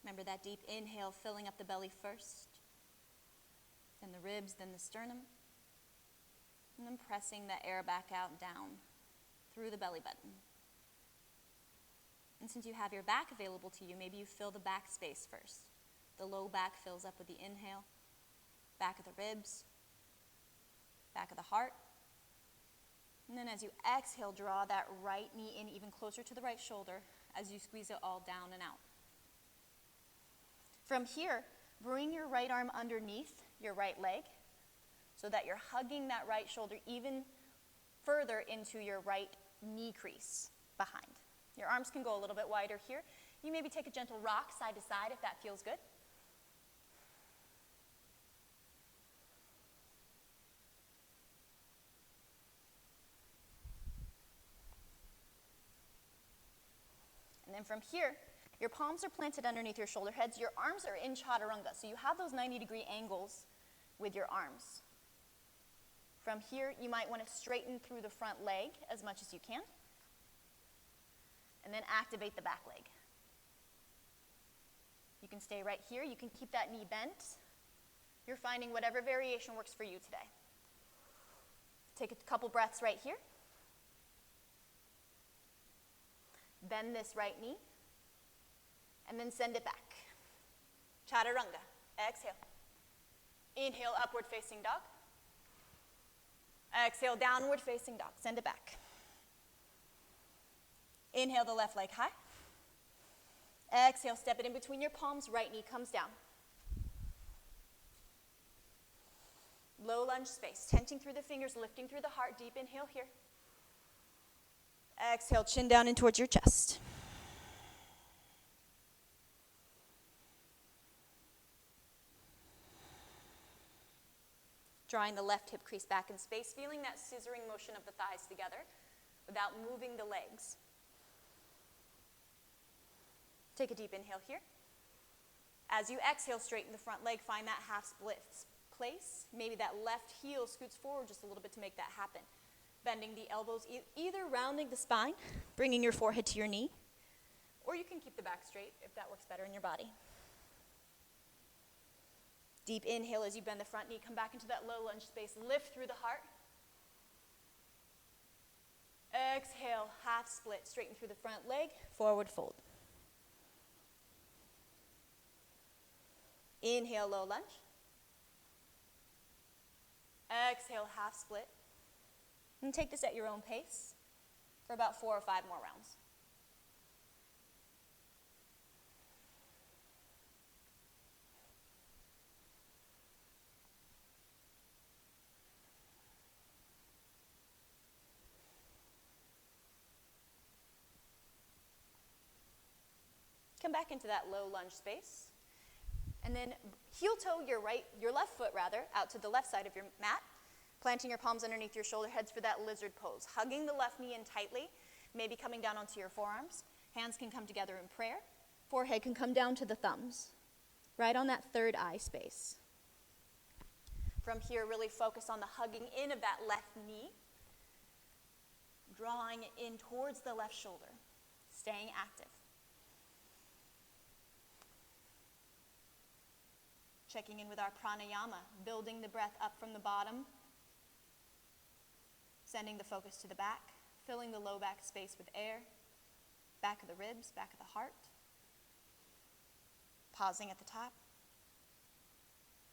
Remember that deep inhale, filling up the belly first, then the ribs, then the sternum, and then pressing the air back out and down through the belly button. And since you have your back available to you, maybe you fill the back space first. The low back fills up with the inhale, back of the ribs, back of the heart. And then as you exhale, draw that right knee in even closer to the right shoulder as you squeeze it all down and out. From here, bring your right arm underneath your right leg so that you're hugging that right shoulder even further into your right knee crease behind. Your arms can go a little bit wider here. You maybe take a gentle rock side to side if that feels good. And then from here, your palms are planted underneath your shoulder heads. Your arms are in chaturanga, so you have those 90-degree angles with your arms. From here, you might want to straighten through the front leg as much as you can. And then activate the back leg. You can stay right here. You can keep that knee bent. You're finding whatever variation works for you today. Take a couple breaths right here. Bend this right knee. And then send it back. Chaturanga. Exhale. Inhale, upward facing dog. Exhale, downward facing dog. Send it back. Inhale the left leg high. Exhale, step it in between your palms. Right knee comes down. Low lunge space. Tenting through the fingers, lifting through the heart. Deep inhale here. Exhale, chin down in towards your chest. drawing the left hip crease back in space, feeling that scissoring motion of the thighs together without moving the legs. Take a deep inhale here. As you exhale, straighten the front leg, find that half split place. Maybe that left heel scoots forward just a little bit to make that happen. Bending the elbows, either rounding the spine, bringing your forehead to your knee, or you can keep the back straight if that works better in your body. Deep inhale as you bend the front knee, come back into that low lunge space, lift through the heart. Exhale, half split, straighten through the front leg, forward fold. Inhale, low lunge. Exhale, half split. And take this at your own pace for about 4 or 5 more rounds. Come back into that low lunge space. And then heel toe your left foot out to the left side of your mat, planting your palms underneath your shoulder heads for that lizard pose. Hugging the left knee in tightly, maybe coming down onto your forearms. Hands can come together in prayer. Forehead can come down to the thumbs, right on that third eye space. From here, really focus on the hugging in of that left knee, drawing it in towards the left shoulder, staying active. Checking in with our pranayama, building the breath up from the bottom, sending the focus to the back, filling the low back space with air, back of the ribs, back of the heart. Pausing at the top.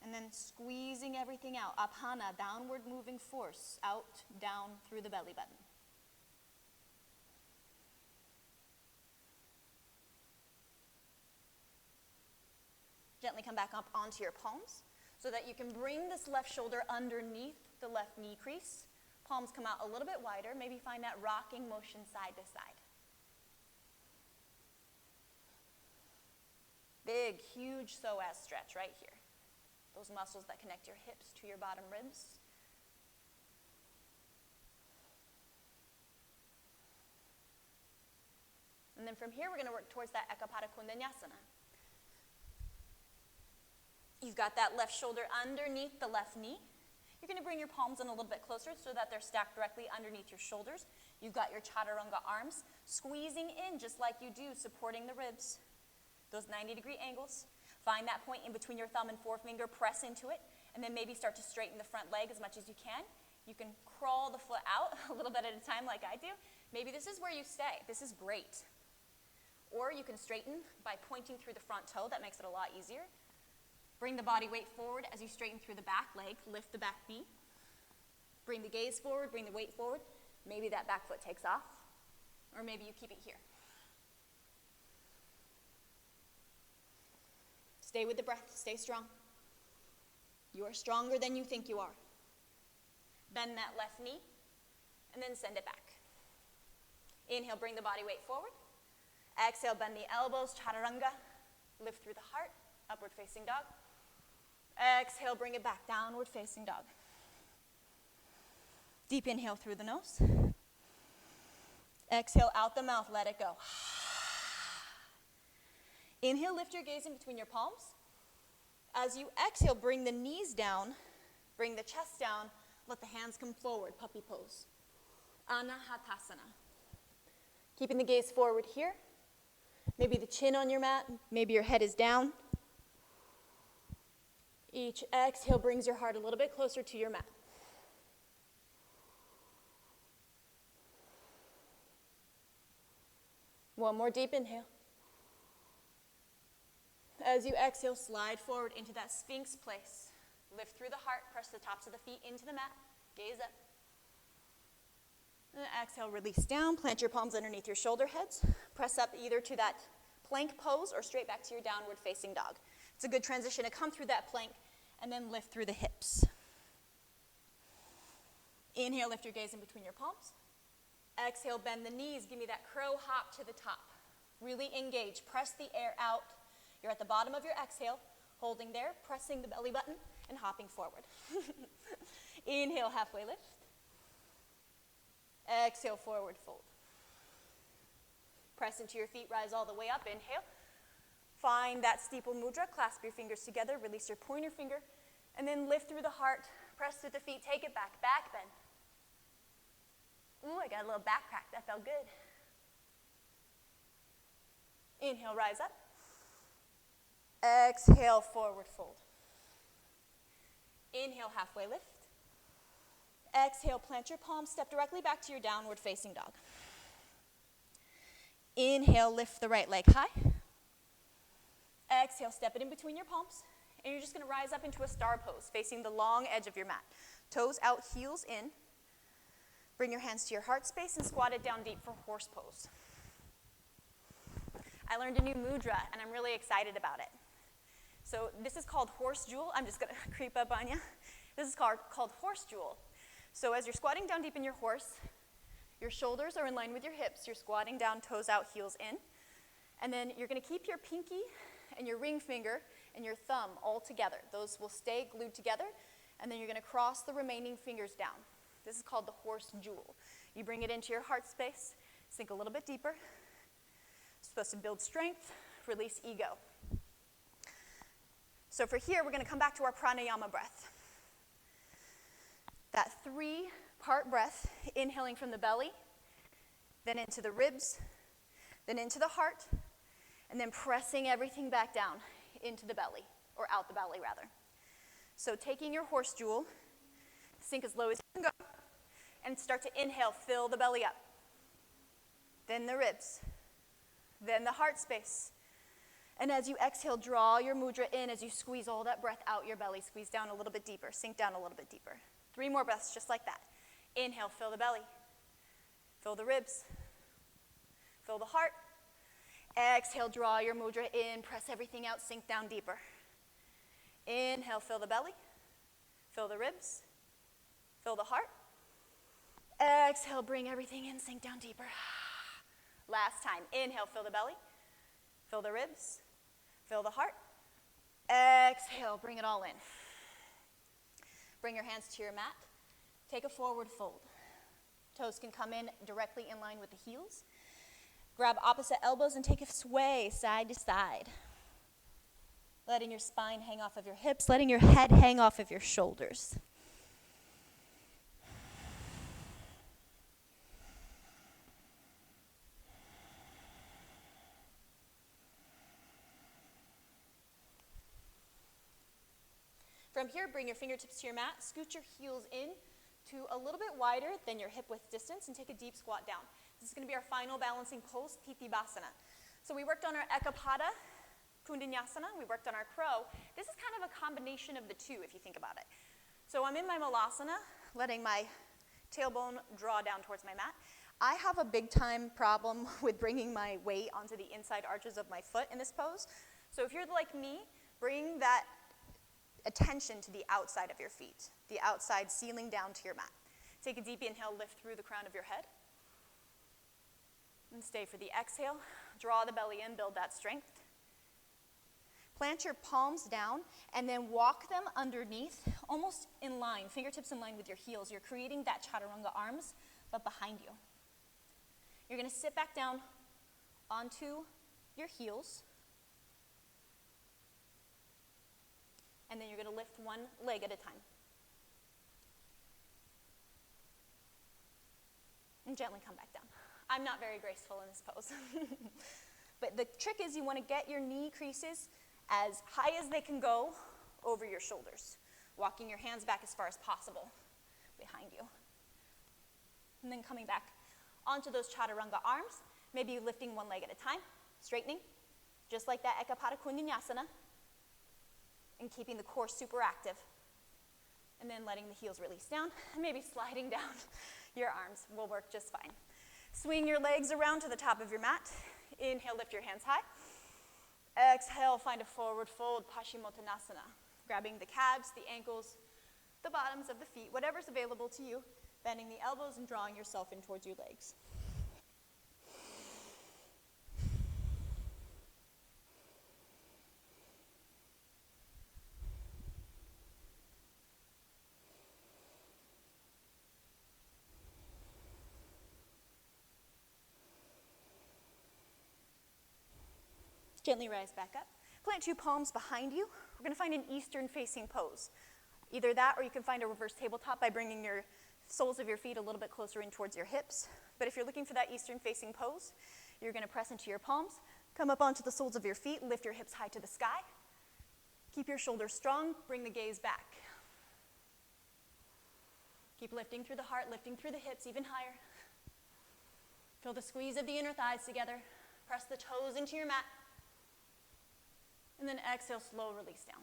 And then squeezing everything out. Apana, downward moving force, out, down, through the belly button. Gently come back up onto your palms so that you can bring this left shoulder underneath the left knee crease. Palms come out a little bit wider. Maybe find that rocking motion side to side. Big, huge psoas stretch right here. Those muscles that connect your hips to your bottom ribs. And then from here, we're going to work towards that Ekapada Kundanyasana. You've got that left shoulder underneath the left knee. You're going to bring your palms in a little bit closer so that they're stacked directly underneath your shoulders. You've got your chaturanga arms squeezing in just like you do, supporting the ribs. Those 90-degree angles. Find that point in between your thumb and forefinger, press into it, and then maybe start to straighten the front leg as much as you can. You can crawl the foot out a little bit at a time like I do. Maybe this is where you stay. This is great. Or you can straighten by pointing through the front toe. That makes it a lot easier. Bring the body weight forward as you straighten through the back leg. Lift the back knee. Bring the gaze forward, bring the weight forward. Maybe that back foot takes off, or maybe you keep it here. Stay with the breath, stay strong. You are stronger than you think you are. Bend that left knee, and then send it back. Inhale, bring the body weight forward. Exhale, bend the elbows, chaturanga. Lift through the heart, upward facing dog. Exhale, bring it back, downward facing dog. Deep inhale through the nose. Exhale out the mouth, let it go. Inhale, lift your gaze in between your palms. As you exhale, bring the knees down, bring the chest down, let the hands come forward, puppy pose. Anahatasana. Keeping the gaze forward here. Maybe the chin on your mat, maybe your head is down. Each exhale brings your heart a little bit closer to your mat. One more deep inhale. As you exhale, slide forward into that Sphinx place. Lift through the heart, press the tops of the feet into the mat, gaze up. And exhale, release down, plant your palms underneath your shoulder heads. Press up either to that plank pose or straight back to your downward facing dog. It's a good transition to come through that plank and then lift through the hips. Inhale, lift your gaze in between your palms. Exhale, bend the knees. Give me that crow hop to the top. Really engage. Press the air out. You're at the bottom of your exhale, holding there, pressing the belly button, and hopping forward. Inhale, halfway lift. Exhale, forward fold. Press into your feet, rise all the way up. Inhale. Find that steeple mudra. Clasp your fingers together. Release your pointer finger. And then lift through the heart. Press through the feet. Take it back. Back bend. Ooh, I got a little back crack. That felt good. Inhale, rise up. Exhale, forward fold. Inhale, halfway lift. Exhale, plant your palms. Step directly back to your downward facing dog. Inhale, lift the right leg high. Exhale, step it in between your palms. And you're just going to rise up into a star pose, facing the long edge of your mat. Toes out, heels in. Bring your hands to your heart space and squat it down deep for horse pose. I learned a new mudra, and I'm really excited about it. So this is called horse jewel. I'm just going to creep up on you. This is called horse jewel. So as you're squatting down deep in your horse, your shoulders are in line with your hips. You're squatting down, toes out, heels in. And then you're going to keep your pinky and your ring finger and your thumb all together. Those will stay glued together. And then you're going to cross the remaining fingers down. This is called the horse jewel. You bring it into your heart space, sink a little bit deeper. It's supposed to build strength, release ego. So for here, we're going to come back to our pranayama breath. That 3-part breath, inhaling from the belly, then into the ribs, then into the heart, and then pressing everything back down into the belly, or out the belly rather. So taking your horse jewel, sink as low as you can go, and start to inhale, fill the belly up. Then the ribs, then the heart space. And as you exhale, draw your mudra in as you squeeze all that breath out your belly. Squeeze down a little bit deeper, sink down a little bit deeper. 3 more breaths just like that. Inhale, fill the belly. Fill the ribs. Fill the heart. Exhale, draw your mudra in, press everything out, sink down deeper. Inhale, fill the belly. Fill the ribs. Fill the heart. Exhale, bring everything in, sink down deeper. Last time. Inhale, fill the belly. Fill the ribs. Fill the heart. Exhale, bring it all in. Bring your hands to your mat. Take a forward fold. Toes can come in directly in line with the heels. Grab opposite elbows and take a sway side to side. Letting your spine hang off of your hips, letting your head hang off of your shoulders. From here, bring your fingertips to your mat, scoot your heels in to a little bit wider than your hip width distance, and take a deep squat down. This is going to be our final balancing pose, Titibhasana. So we worked on our Ekapada, Kundanyasana, we worked on our crow. This is kind of a combination of the two, if you think about it. So I'm in my Malasana, letting my tailbone draw down towards my mat. I have a big time problem with bringing my weight onto the inside arches of my foot in this pose. So if you're like me, bring that attention to the outside of your feet, the outside sealing down to your mat. Take a deep inhale, lift through the crown of your head. And stay for the exhale. Draw the belly in, build that strength. Plant your palms down and then walk them underneath, almost in line, fingertips in line with your heels. You're creating that chaturanga arms, but behind you. You're going to sit back down onto your heels. And then you're going to lift one leg at a time. And gently come back down. I'm not very graceful in this pose. But the trick is you want to get your knee creases as high as they can go over your shoulders. Walking your hands back as far as possible behind you. And then coming back onto those chaturanga arms, maybe lifting one leg at a time, straightening, just like that Ekapada Kundanyasana. And keeping the core super active. And then letting the heels release down, and maybe sliding down your arms will work just fine. Swing your legs around to the top of your mat. Inhale, lift your hands high. Exhale, find a forward fold, Paschimottanasana. Grabbing the calves, the ankles, the bottoms of the feet, whatever's available to you. Bending the elbows and drawing yourself in towards your legs. Gently rise back up. Plant 2 palms behind you. We're going to find an Eastern facing pose. Either that or you can find a reverse tabletop by bringing your soles of your feet a little bit closer in towards your hips. But if you're looking for that Eastern facing pose, you're going to press into your palms, come up onto the soles of your feet, lift your hips high to the sky. Keep your shoulders strong, bring the gaze back. Keep lifting through the heart, lifting through the hips even higher. Feel the squeeze of the inner thighs together. Press the toes into your mat. And then exhale, slow release down.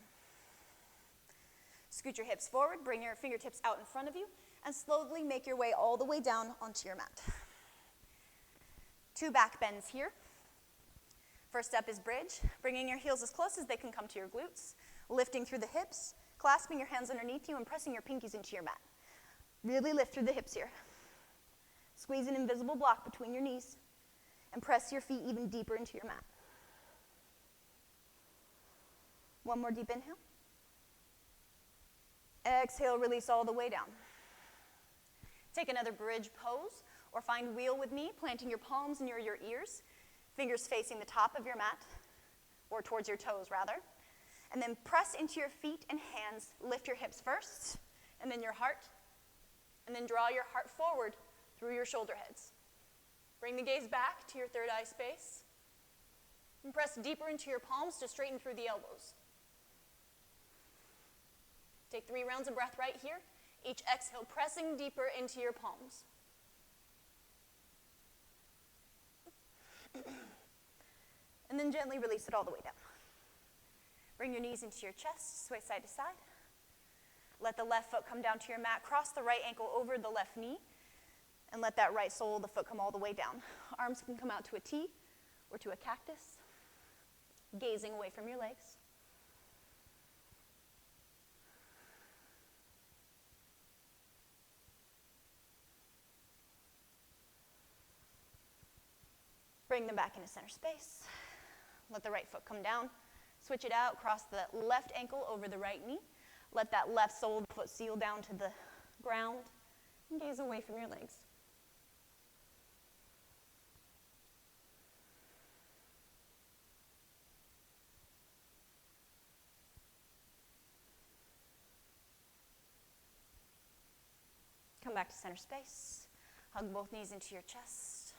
Scoot your hips forward, bring your fingertips out in front of you, and slowly make your way all the way down onto your mat. 2 back bends here. First up is bridge, bringing your heels as close as they can come to your glutes, lifting through the hips, clasping your hands underneath you, and pressing your pinkies into your mat. Really lift through the hips here. Squeeze an invisible block between your knees, and press your feet even deeper into your mat. One more deep inhale. Exhale, release all the way down. Take another bridge pose, or find wheel with me, planting your palms near your ears, fingers facing the top of your mat, or towards your toes rather. And then press into your feet and hands, lift your hips first, and then your heart, and then draw your heart forward through your shoulder heads. Bring the gaze back to your third eye space, and press deeper into your palms to straighten through the elbows. Take 3 rounds of breath right here. Each exhale, pressing deeper into your palms. And then gently release it all the way down. Bring your knees into your chest, sway side to side. Let the left foot come down to your mat. Cross the right ankle over the left knee. And let that right sole of the foot come all the way down. Arms can come out to a T or to a cactus, gazing away from your legs. Bring them back into center space. Let the right foot come down. Switch it out. Cross the left ankle over the right knee. Let that left sole of the foot seal down to the ground. And gaze away from your legs. Come back to center space. Hug both knees into your chest.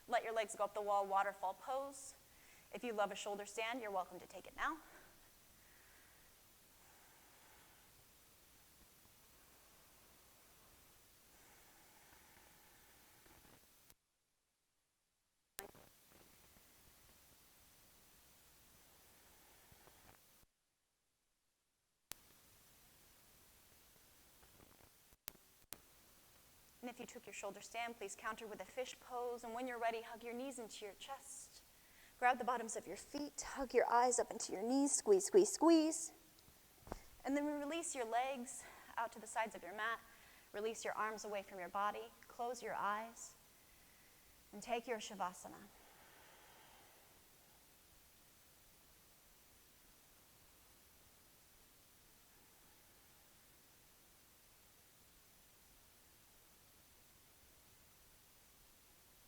Let your legs go up the wall, waterfall pose. If you love a shoulder stand, you're welcome to take it now. And if you took your shoulder stand, please counter with a fish pose. And when you're ready, hug your knees into your chest. Grab the bottoms of your feet. Hug your eyes up into your knees. Squeeze, squeeze, squeeze. And then release your legs out to the sides of your mat. Release your arms away from your body. Close your eyes. And take your Shavasana.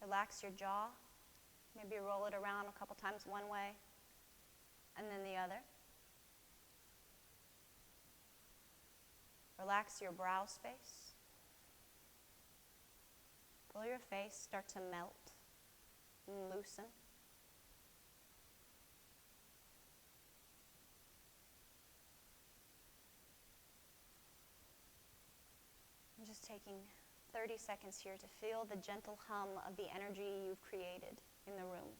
Relax your jaw. Maybe roll it around a couple times one way and then the other. Relax your brow space. Feel your face start to melt and loosen. I'm just taking 30 seconds here to feel the gentle hum of the energy you've created in the room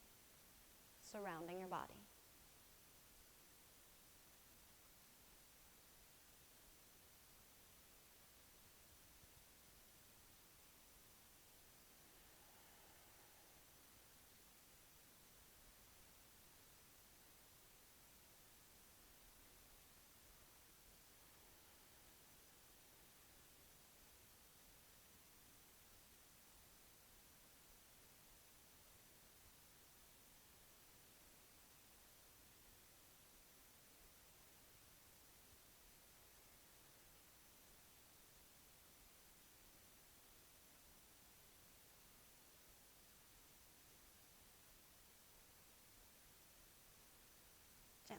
surrounding your body.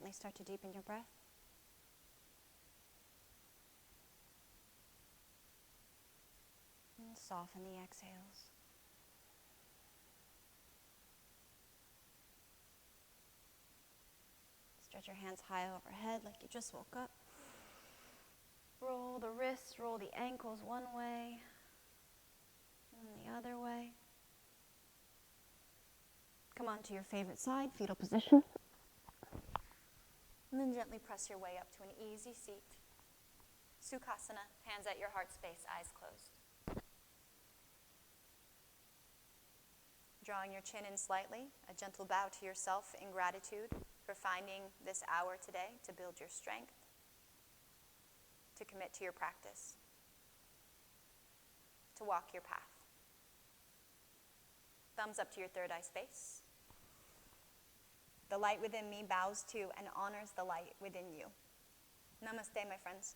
gently start to deepen your breath. And soften the exhales. Stretch your hands high overhead like you just woke up. Roll the wrists, roll the ankles one way and the other way. Come onto your favorite side, fetal position. And then gently press your way up to an easy seat. Sukhasana, hands at your heart space, eyes closed. Drawing your chin in slightly, a gentle bow to yourself in gratitude for finding this hour today to build your strength, to commit to your practice, to walk your path. Thumbs up to your third eye space. The light within me bows to and honors the light within you. Namaste, my friends.